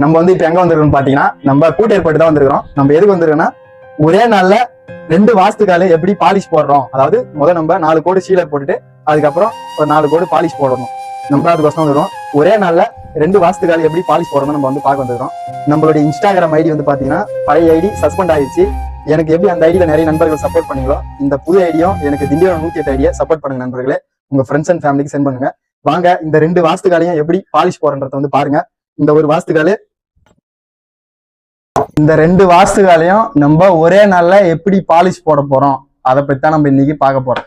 நம்ம வந்து இப்ப எங்க வந்திருக்கோம்னு பாத்தீங்கன்னா நம்ம கூட்ட ஏற்பாடு தான் வந்திருக்கிறோம். நம்ம எதுக்கு வந்திருக்கோம்னா ஒரே நாள்ல 2 வாஸ்துக்கால எப்படி பாலிஷ் போடுறோம். அதாவது முதல்ல நம்ம 4 கோடு ஷீலர் போட்டுட்டு அதுக்கப்புறம் ஒரு 4 கோடு பாலிஷ் போடணும். நம்ம அதுக்கோசம் வந்துடும். ஒரே நாள்ல 2 வாஸ்துக்கால எப்படி பாலிஷ் போடணும் நம்ம வந்து பார்க்க வந்துருக்கோம். நம்மளுடைய இன்ஸ்டாகிராம் ஐடி வந்து பாத்தீங்கன்னா பழைய ஐடி சஸ்பெண்ட் ஆயிடுச்சு. எனக்கு எப்படி அந்த ஐடியில நிறைய நண்பர்கள் சப்போர்ட் பண்ணீங்களோ இந்த புது ஐடியும் எனக்கு திண்டிவனம் 108 ஐடியா சப்போர்ட் பண்ணுங்க நண்பர்களே. உங்க ஃப்ரெண்ட்ஸ் அண்ட் ஃபேமிலிக்கு சென்ட் பண்ணுங்க. வாங்க இந்த 2 வாஸ்துக்காலையும் எப்படி பாலிஷ் போறன்றத வந்து பாருங்க. இந்த ஒரு வாஸ்துக்காலே இந்த 2 வாஸ்துகாலையும் நம்ம ஒரே நாள்ல எப்படி பாலிஷ் போட போறோம் அதை பத்தி தான் நம்ம இன்னைக்கு பார்க்க போறோம்.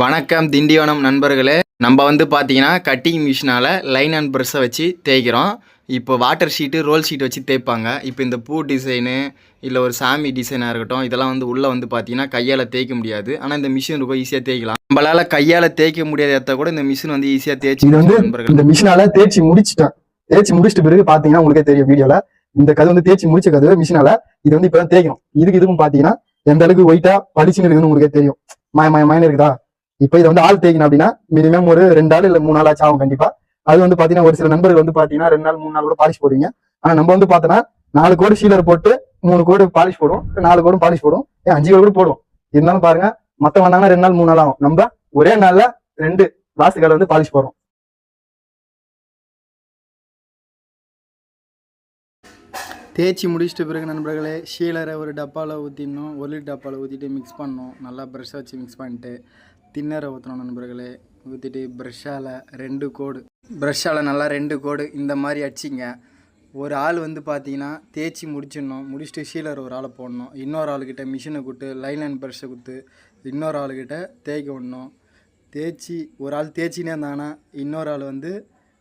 வணக்கம் திண்டிவனம் நண்பர்களே. நம்ம வந்து பார்த்தீங்கன்னா கட்டிங் மிஷினால் லைன் அண்ட் ப்ரெஷ்ஷை வச்சு தேய்க்கிறோம். இப்போ வாட்டர் ஷீட்டு ரோல் ஷீட் வச்சு தேய்ப்பாங்க. இப்போ இந்த பூ டிசைனு இல்லை ஒரு சாமி டிசைனாக இருக்கட்டும், இதெல்லாம் வந்து உள்ளே வந்து பார்த்தீங்கன்னா கையால் தேய்க்க முடியாது. ஆனால் இந்த மிஷின் ரொம்ப ஈஸியாக தேய்க்கலாம். நம்மளால் கையால் தேய்க்க முடியாத இடத்த கூட இந்த மிஷின் வந்து ஈஸியாக தேய்ச்சி நண்பர்கள். இந்த மிஷினால தேய்ச்சி முடிச்சிட்டு பிறகு பார்த்தீங்கன்னா உங்களுக்கே தெரியும் வீடியோல இந்த கதை வந்து தேய்ச்சி முடிச்ச கதை மிஷினால இது வந்து இப்பதான் தேய்க்கணும். இதுக்கும் பாத்தீங்கன்னா எந்த அளவுக்கு ஒயிட்டா பளிச்சுன்னு இருக்குன்னு உங்களுக்கே தெரியும். மயன் இருக்குதா? இப்ப இதை வந்து ஆள் தேய்க்கணும் அப்படின்னா மினிமம் ஒரு 2 நாள் இல்ல 3 நாள் ஆச்சு ஆகும் கண்டிப்பா. அது வந்து பாத்தீங்கன்னா ஒரு சில நண்பர்கள் வந்து பாத்தீங்கன்னா 2 நாள் 3 நாள் கூட பாலிஷ் போடுவீங்க. ஆனா நம்ம வந்து பாத்தோம்னா 4 கோடு ஷீலர் போட்டு 3 கோடு பாலிஷ் போடும், 4 கோடும் பாலிஷ் போடும், 5 கோடு கூட போடும். இருந்தாலும் பாருங்க மத்த வந்தாங்கன்னா 2 நாள் 3 நாள் ஆகும். நம்ம ஒரே நாள்ல 2 வாஸ்துக்கால வந்து பாலிஷ் போடுறோம். தேய்ச்சி முடிச்சிட்ட பிறகு நண்பர்களே ஷீலரை ஒரு டப்பாவில் ஊற்றிடணும். 1 லிட்டர் டப்பாவில் ஊற்றிட்டு மிக்ஸ் பண்ணணும். நல்லா ப்ரெஷ்ஷை வச்சு மிக்ஸ் பண்ணிட்டு தின்னரை ஊற்றணும் நண்பர்களே. ஊற்றிட்டு ப்ரெஷ்ஷால் 2 கோடு நல்லா 2 கோடு இந்த மாதிரி அடிச்சிங்க. ஒரு ஆள் வந்து பார்த்தீங்கன்னா தேய்ச்சி முடிச்சுட்டு ஷீலர் ஒரு ஆளை போடணும். இன்னொரு ஆளுக்கிட்ட மிஷினை கொடுத்து லைன் அண்ட் ப்ரெஷ்ஷை கொடுத்து இன்னொரு ஆளுக்கிட்ட தேய்க்க விடணும். தேய்ச்சி ஒரு ஆள் தேய்ச்சினே இருந்தாங்கன்னா இன்னொரு ஆள் வந்து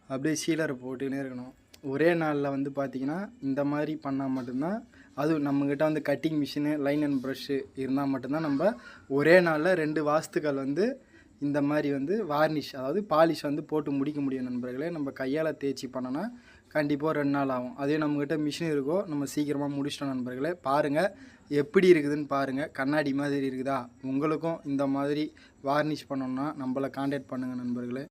அப்படியே ஷீலரை போட்டுக்கினே இருக்கணும். ஒரே நாளில் வந்து பார்த்திங்கன்னா இந்த மாதிரி பண்ணால் மட்டும்தான், அதுவும் நம்மக்கிட்ட வந்து cutting machine line and brush இருந்தால் மட்டும்தான் நம்ம ஒரே நாளில் 2 வாஸ்துக்கள் வந்து இந்த மாதிரி வந்து வார்னிஷ் அதாவது பாலிஷ் வந்து போட்டு முடிக்க முடியும் நண்பர்களே. நம்ம கையால் தேய்ச்சி பண்ணோன்னா கண்டிப்பாக 2 நாள் ஆகும். அதே நம்மக்கிட்ட மிஷின் இருக்கோ நம்ம சீக்கிரமாக முடிச்சிட்டோம் நண்பர்களே. பாருங்கள் எப்படி இருக்குதுன்னு பாருங்கள். கண்ணாடி மாதிரி இருக்குதா? உங்களுக்கும் இந்த மாதிரி வார்னிஷ் பண்ணோன்னா நம்மளை காண்டாக்ட் பண்ணுங்கள் நண்பர்களே.